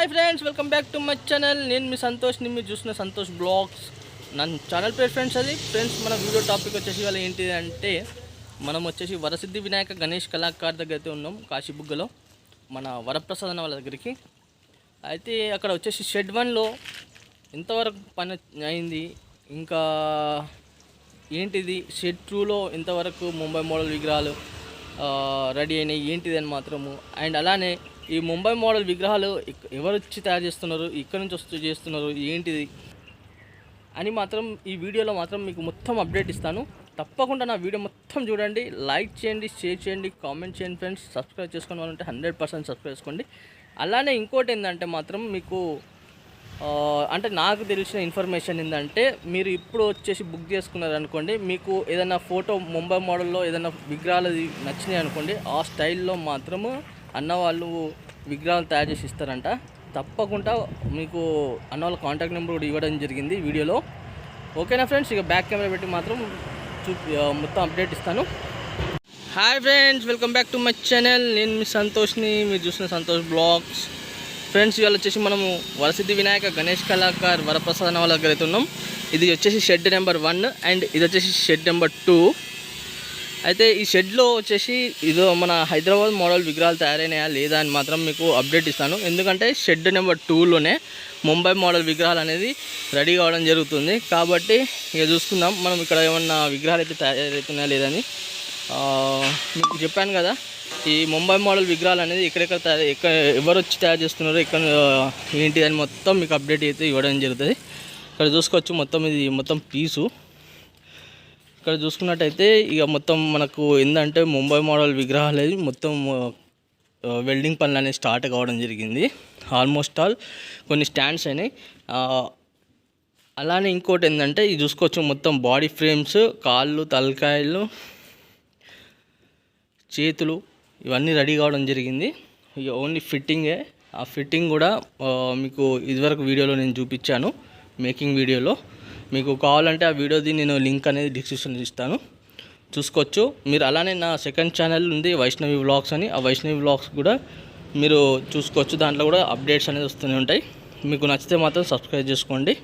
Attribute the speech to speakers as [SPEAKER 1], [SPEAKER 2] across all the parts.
[SPEAKER 1] Hi friends, welcome back to my channel. నేను మీ సంతోష్ని, మీరు చూసిన సంతోష్ బ్లాగ్స్. నా ఛానల్ పేరు ఫ్రెండ్స్. మన వీడియో టాపిక్ వచ్చేసి ఇవాళ ఏంటి అంటే, మనం వచ్చేసి వరసిద్ధి వినాయక గణేష్ కళాకార్ దగ్గర అయితే ఉన్నాం, కాశీబుగ్గలో, మన వరప్రసాద్ అన్న వాళ్ళ దగ్గరికి. అయితే అక్కడ వచ్చేసి షెడ్ 1లో ఎంతవరకు పని అయింది, ఇంకా ఏంటిది షెడ్ 2లో ఎంతవరకు ముంబై మోడల్ విగ్రహాలు రెడీ అయినాయి ఏంటిది అని మాత్రము. అండ్ అలానే ఈ ముంబై మోడల్ విగ్రహాలు ఎవరు వచ్చి తయారు చేస్తున్నారు, ఇక్కడ నుంచి వస్తూ చేస్తున్నారు ఏంటిది అని మాత్రం ఈ వీడియోలో మాత్రం మీకు మొత్తం అప్డేట్ ఇస్తాను. తప్పకుండా నా వీడియో మొత్తం చూడండి, లైక్ చేయండి, షేర్ చేయండి, కామెంట్ చేయండి ఫ్రెండ్స్. సబ్స్క్రైబ్ చేసుకుని వాళ్ళంటే 100% సబ్స్క్రైబ్ చేసుకోండి. అలానే ఇంకోటి ఏంటంటే మాత్రం మీకు అంటే నాకు తెలిసిన ఇన్ఫర్మేషన్ ఏంటంటే, మీరు ఇప్పుడు వచ్చేసి బుక్ చేసుకున్నారనుకోండి, మీకు ఏదైనా ఫోటో ముంబై మోడల్లో ఏదైనా విగ్రహాలు నచ్చినాయి అనుకోండి, ఆ స్టైల్లో మాత్రము అన్న వాళ్ళు విగ్రహాలు తయారు చేసి ఇస్తారంట. తప్పకుండా మీకు అన్న వాళ్ళ కాంటాక్ట్ నెంబర్ కూడా ఇవ్వడం జరిగింది వీడియోలో. ఓకేనా ఫ్రెండ్స్, ఇక బ్యాక్ కెమెరా పెట్టి మాత్రం మొత్తం అప్డేట్ ఇస్తాను. Hi friends, welcome back to my channel. నేను మీ సంతోష్ని, మీరు చూసిన సంతోష్ బ్లాగ్స్. ఫ్రెండ్స్, ఇవాళ వచ్చేసి మనము వరసిద్ధి వినాయక గణేష్ కళాకార్ వరప్రసాద్ వాళ్ళ దగ్గర అయితే ఉన్నాం. ఇది వచ్చేసి షెడ్ నెంబర్ 1 అండ్ ఇది వచ్చేసి షెడ్ నెంబర్ 2. అయితే ఈ షెడ్లో వచ్చేసి ఇదో మన హైదరాబాద్ మోడల్ విగ్రహాలు తయారైనాయా లేదా అని మాత్రం మీకు అప్డేట్ ఇస్తాను. ఎందుకంటే షెడ్ నెంబర్ 2లోనే ముంబై మోడల్ విగ్రహాలు అనేది రెడీ కావడం జరుగుతుంది. కాబట్టి ఇక చూసుకుందాం మనం ఇక్కడ ఏమన్నా విగ్రహాలు అయితే తయారవుతున్నాయా లేదని. మీకు చెప్పాను కదా, ఈ ముంబై మోడల్ విగ్రహాలు అనేది ఎక్కడ ఎవరు వచ్చి తయారు చేస్తున్నారో, ఇక్కడ ఏంటిదని మొత్తం మీకు అప్డేట్ అయితే ఇవ్వడం జరుగుతుంది. ఇక్కడ చూసుకోవచ్చు, మొత్తం ఇది మొత్తం పీసు. ఇక్కడ చూసుకున్నట్టయితే ఇక మొత్తం మనకు ఏంటంటే ముంబై మోడల్ విగ్రహాలు అనేది మొత్తం వెల్డింగ్ పనులు అనేది స్టార్ట్ కావడం జరిగింది. ఆల్మోస్ట్ ఆల్ కొన్ని స్టాండ్స్ అయినాయి. అలానే ఇంకోటి ఏంటంటే ఇది చూసుకోవచ్చు, మొత్తం బాడీ ఫ్రేమ్స్, కాళ్ళు, తలకాయలు, చేతులు ఇవన్నీ రెడీ కావడం జరిగింది. ఇక ఓన్లీ ఫిట్టింగే. ఆ ఫిట్టింగ్ కూడా మీకు ఇదివరకు వీడియోలో నేను చూపించాను, మేకింగ్ వీడియోలో. మీకు కావాలంటే ఆ వీడియోది నేను లింక్ అనేది డిస్క్రిప్షన్లో ఇస్తాను, చూసుకోవచ్చు మీరు. అలానే నా సెకండ్ ఛానల్ ఉంది వైష్ణవి వ్లాగ్స్ అని, ఆ వైష్ణవి వ్లాగ్స్ కూడా మీరు చూసుకోవచ్చు. దాంట్లో కూడా అప్డేట్స్ అనేది వస్తూనే ఉంటాయి. మీకు నచ్చితే మాత్రం సబ్స్క్రైబ్ చేసుకోండి.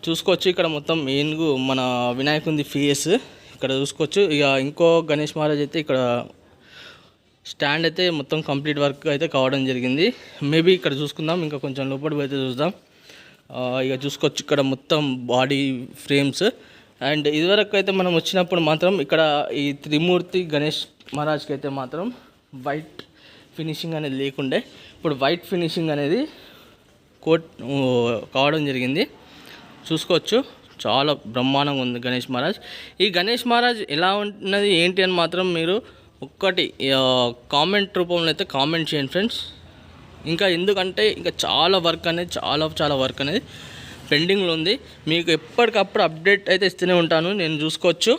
[SPEAKER 1] చూసుకోవచ్చు, ఇక్కడ మొత్తం మెయిన్గా మన వినాయకుడి ఫేస్ ఇక్కడ చూసుకోవచ్చు. ఇక ఇంకో గణేష్ మహారాజ్ అయితే ఇక్కడ స్టాండ్ అయితే మొత్తం కంప్లీట్ వర్క్ అయితే కావడం జరిగింది. మేబీ ఇక్కడ చూసుకుందాం, ఇంకా కొంచెం లోపలికి అయితే చూద్దాం. ఇక చూసుకోవచ్చు, ఇక్కడ మొత్తం బాడీ ఫ్రేమ్స్. అండ్ ఇదివరకు అయితే మనం వచ్చినప్పుడు మాత్రం ఇక్కడ ఈ త్రిమూర్తి గణేష్ మహారాజ్కి అయితే మాత్రం వైట్ ఫినిషింగ్ అనేది లేకుండే, ఇప్పుడు వైట్ ఫినిషింగ్ అనేది కోట్ కావడం జరిగింది. చూసుకోవచ్చు, చాలా బ్రహ్మాండంగా ఉంది గణేష్ మహారాజ్. ఈ గణేష్ మహారాజ్ ఎలా ఉన్నది ఏంటి అని మాత్రం మీరు ఒక్కటి కామెంట్ రూపంలో అయితే కామెంట్ చేయండి ఫ్రెండ్స్. ఇంకా ఎందుకంటే ఇంకా చాలా వర్క్ అనేది చాలా వర్క్ అనేది పెండింగ్లో ఉంది. మీకు ఎప్పటికప్పుడు అప్డేట్ అయితే ఇస్తూనే ఉంటాను నేను. చూసుకోవచ్చు,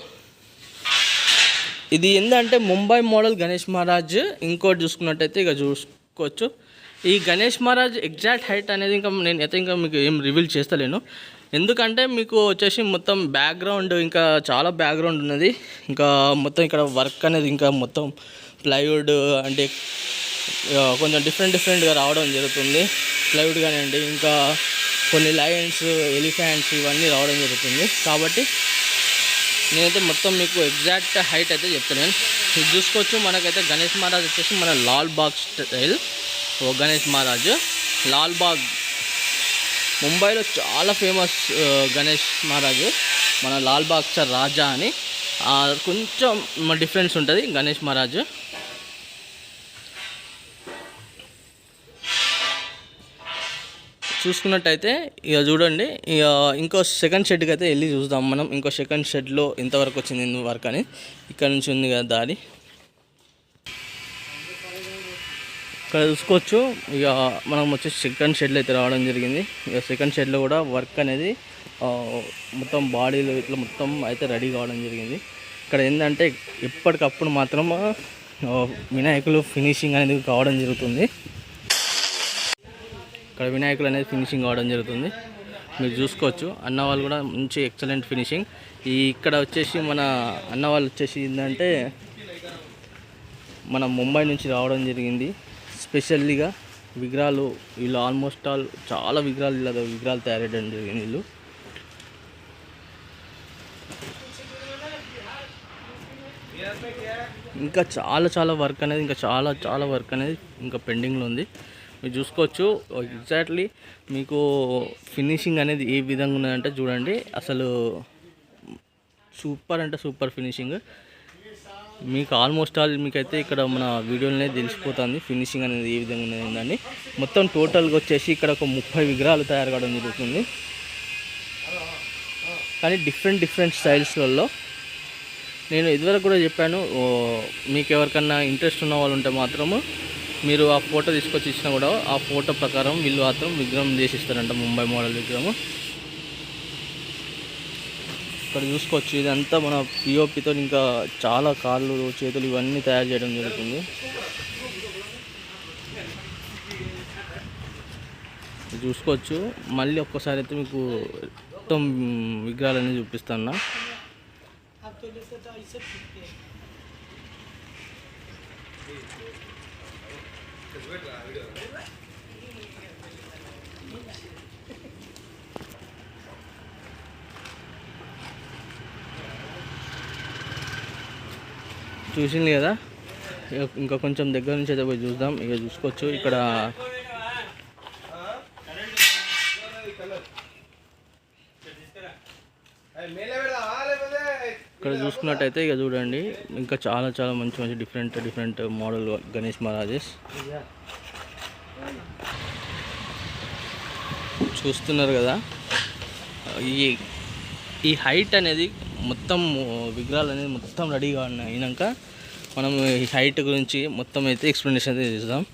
[SPEAKER 1] ఇది ఏంటంటే ముంబై మోడల్ గణేష్ మహారాజ్. ఇంకోటి చూసుకున్నట్టయితే ఇక చూసుకోవచ్చు, ఈ గణేష్ మహారాజ్ ఎగ్జాక్ట్ హైట్ అనేది ఇంకా మీకు ఏం రివీల్ చేస్తలేను. ఎందుకంటే మీకు వచ్చేసి మొత్తం బ్యాక్గ్రౌండ్ ఇంకా చాలా బ్యాక్గ్రౌండ్ ఉన్నది. ఇంకా మొత్తం ఇక్కడ వర్క్ అనేది ఇంకా మొత్తం ప్లైవుడ్ అంటే కొంచెం డిఫరెంట్గా రావడం జరుగుతుంది. ప్లైవుడ్ కానివ్వండి, ఇంకా కొన్ని లయన్స్, ఎలిఫెంట్స్ ఇవన్నీ రావడం జరుగుతుంది. కాబట్టి నేనైతే మొత్తం మీకు ఎగ్జాక్ట్ హైట్ అయితే చెప్తున్నాను. ఇది చూసుకోవచ్చు, మనకైతే గణేష్ మహారాజ్ వచ్చేసి మన లాల్బాగ్ స్టైల్ గణేష్ మహారాజ్. లాల్బాగ్ ముంబైలో చాలా ఫేమస్ గణేష్ మహారాజ్, మన లాల్బాగ్ రాజా అని. కొంచెం డిఫరెన్స్ ఉంటుంది గణేష్ మహారాజ్. చూసుకున్నట్టయితే ఇక చూడండి, ఇక ఇంకో సెకండ్ షెడ్కి అయితే వెళ్ళి చూద్దాం మనం. ఇంకో సెకండ్ షెడ్లో ఎంతవరకు వచ్చింది వర్క్ అని. ఇక్కడ నుంచి ఉంది కదా దారి, ఇక్కడ చూసుకోవచ్చు. ఇక మనం వచ్చేసి సెకండ్ షెడ్లో అయితే రావడం జరిగింది. ఇక సెకండ్ షెడ్లో కూడా వర్క్ అనేది మొత్తం బాడీలో ఇట్లా మొత్తం అయితే రెడీ కావడం జరిగింది. ఇక్కడ ఏంటంటే ఎప్పటికప్పుడు మాత్రం వినాయకులు ఫినిషింగ్ అనేది కావడం జరుగుతుంది. ఇక్కడ వినాయకులు అనేది ఫినిషింగ్ కావడం జరుగుతుంది, మీరు చూసుకోవచ్చు. అన్న వాళ్ళు కూడా మంచి ఎక్సలెంట్ ఫినిషింగ్. ఇక్కడ వచ్చేసి మన అన్న వాళ్ళు వచ్చేసి ఏంటంటే మన ముంబై నుంచి రావడం జరిగింది స్పెషల్లీగా. విగ్రహాలు వీళ్ళు ఆల్మోస్ట్ ఆల్ చాలా విగ్రహాలు ఇలా విగ్రహాలు తయారయ్యడం జరిగింది వీళ్ళు. ఇంకా చాలా వర్క్ అనేది ఇంకా చాలా వర్క్ అనేది ఇంకా పెండింగ్లో ఉంది. మీరు చూసుకోవచ్చు ఎగ్జాక్ట్లీ మీకు ఫినిషింగ్ అనేది ఏ విధంగా ఉన్నదంటే చూడండి, అసలు సూపర్ అంటే సూపర్ ఫినిషింగ్. మీకు ఆల్మోస్ట్ ఆల్ మీకైతే ఇక్కడ మన వీడియోలోనే తెలిసిపోతుంది ఫినిషింగ్ అనేది ఏ విధంగా ఉన్నదండి. మొత్తం టోటల్గా వచ్చేసి ఇక్కడ ఒక 30 విగ్రహాలు తయారు కావడం జరుగుతుంది, కానీ డిఫరెంట్ స్టైల్స్లలో. నేను ఇదివరకు కూడా చెప్పాను, మీకు ఎవరికన్నా ఇంట్రెస్ట్ ఉన్న వాళ్ళు ఉంటే మాత్రము మీరు ఆ ఫోటో తీసుకొచ్చి ఇచ్చినా కూడా ఆ ఫోటో ప్రకారం వీళ్ళు మాత్రం విగ్రహం చేసిస్తారంట, ముంబై మోడల్ విగ్రహం. ఇక్కడ చూసుకోవచ్చు ఇదంతా మన పిఓపితో ఇంకా చాలా కాళ్ళు చేతులు ఇవన్నీ తయారు చేయడం జరుగుతుంది. చూసుకోవచ్చు మళ్ళీ ఒక్కసారి అయితే మీకు మొత్తం విగ్రహాలన్నీ చూపిస్తాను. చూసింది కదా, ఇంకా కొంచెం దగ్గర నుంచి అయితే పోయి చూద్దాం. ఇక చూసుకోవచ్చు ఇక్కడ చూసుకున్నట్టయితే ఇక చూడండి ఇంకా చాలా మంచి డిఫరెంట్ మోడల్ గణేష్ మహారాజెస్ చూస్తున్నారు కదా. ఈ హైట్ అనేది మొత్తం విగ్రహాలు అనేది మొత్తం రెడీగా అయినాక మనం ఈ హైట్ గురించి మొత్తం అయితే ఎక్స్ప్లెనేషన్ అయితే చేద్దాం.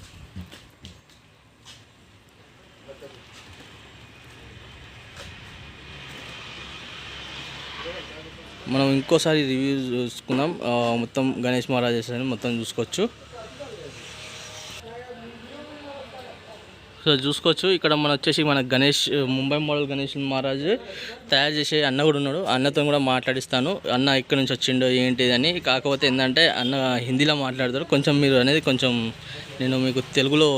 [SPEAKER 1] మనం ఇంకోసారి రివ్యూ చూసుకుందాం. మొత్తం గణేష్ మహారాజెస్ అని మొత్తం చూసుకోవచ్చు. సో చూసుకోవచ్చు ఇక్కడ మన వచ్చేసి మన గణేష్ ముంబై మోడల్ గణేష్ మహారాజ్ తయారు చేసే అన్న కూడా ఉన్నాడు. అన్నతో కూడా మాట్లాడిస్తాను, అన్న ఎక్కడి నుంచి వచ్చిండో ఏంటిది అని. కాకపోతే ఏంటంటే అన్న హిందీలో మాట్లాడతారు, కొంచెం మీరు అనేది కొంచెం నేను మీకు తెలుగులో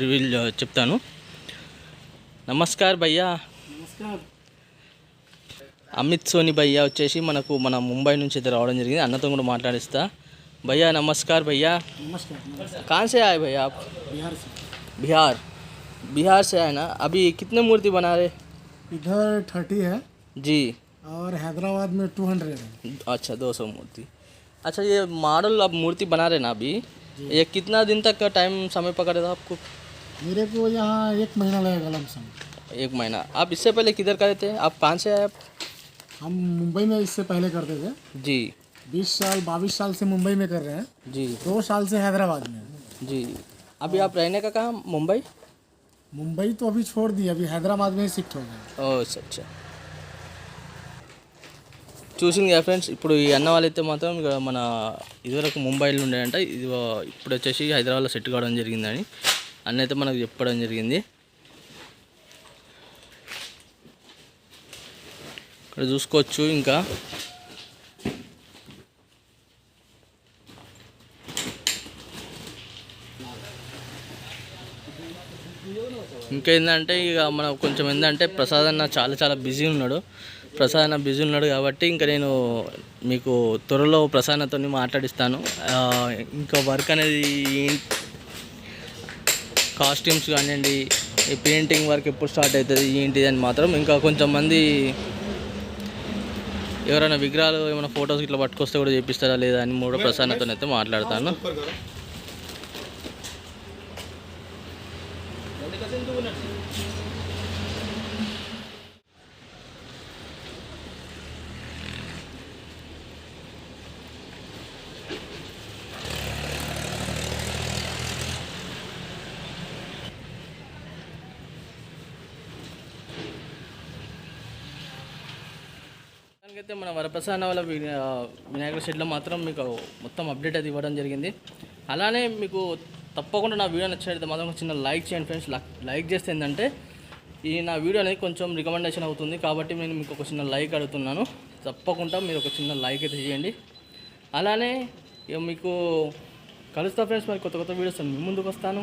[SPEAKER 1] రివ్యూ చెప్తాను. నమస్కార్ భయ్యా. అమిత్ సోని భయ్యా వచ్చేసి మన ముంబై నుంచి అయితే రావడం జరిగింది. అన్నతో కూడా మాట్లాడిస్తా. भैया नमस्कार भैया।
[SPEAKER 2] नमस्कार।
[SPEAKER 1] कहाँ से आए भैया आप?
[SPEAKER 2] बिहार से।
[SPEAKER 1] बिहार से आए ना। अभी कितने मूर्ति बना रहे?
[SPEAKER 2] इधर 30 है
[SPEAKER 1] जी,
[SPEAKER 2] और हैदराबाद में 200 है।
[SPEAKER 1] अच्छा 200 मूर्ति। अच्छा ये मॉडल आप मूर्ति बना रहे ना अभी, ये कितना दिन तक का टाइम समय पकड़े था आपको?
[SPEAKER 2] मेरे को यहाँ 1 महीना लगेगा लमसम।
[SPEAKER 1] 1 महीना। आप इससे पहले किधर करे थे? आप कहाँ से आए आप?
[SPEAKER 2] हम मुंबई में इससे पहले करते थे
[SPEAKER 1] जी।
[SPEAKER 2] 22 साल से मुंबई में कर रहे हैं
[SPEAKER 1] जी।
[SPEAKER 2] 2 साल से हैदराबाद में
[SPEAKER 1] जी। अभी आप रहने का कहाँ? मुंबई
[SPEAKER 2] तो अभी छोड़ दिया, अभी हैदराबाद में शिफ्ट हो गए।
[SPEAKER 1] ఓ అచ్చా చూసింది కదా ఫ్రెండ్స్. ఇప్పుడు ఈ అన్న వాళ్ళైతే మాత్రం ఇక మన ఇదివరకు ముంబైలో ఉండేదంట, ఇది ఇప్పుడు వచ్చేసి హైదరాబాద్లో సెట్ కావడం జరిగిందని అన్న అయితే మనకు చెప్పడం జరిగింది. ఇక్కడ చూసుకోవచ్చు ఇంకా ఏంటంటే ఇక మనం కొంచెం ఏంటంటే ప్రసాద్ అన్న చాలా బిజీ ఉన్నాడు. కాబట్టి ఇంకా నేను మీకు త్వరలో ప్రసాద్తో మాట్లాడిస్తాను. ఇంకా వర్క్ అనేది కాస్ట్యూమ్స్ కానివ్వండి, ఈ పెయింటింగ్ వర్క్ ఎప్పుడు స్టార్ట్ అవుతుంది ఏంటిది అని మాత్రం ఇంకా కొంచెం మంది ఎవరైనా విగ్రహాలు ఏమైనా ఫొటోస్ ఇట్లా పట్టుకొస్తే కూడా చేపిస్తారా లేదా అని కూడా ప్రసాద్తో అయితే మాట్లాడతాను. అయితే మన వరప్రసాద్ వాళ్ళ వినాయకుల షెడ్లో మాత్రం మీకు మొత్తం అప్డేట్ అది ఇవ్వడం జరిగింది. అలానే మీకు తప్పకుండా నా వీడియో నచ్చినట్లయితే మాత్రం చిన్న లైక్ చేయండి ఫ్రెండ్స్. లైక్ చేస్తే ఏంటంటే ఈ నా వీడియో అనేది కొంచెం రికమెండేషన్ అవుతుంది, కాబట్టి నేను మీకు ఒక చిన్న లైక్ అడుగుతున్నాను. తప్పకుండా మీరు ఒక చిన్న లైక్ అయితే చేయండి. అలానే మీకు కలుస్తా ఫ్రెండ్స్, మరి కొత్త వీడియోస్ మీ ముందుకు వస్తాను.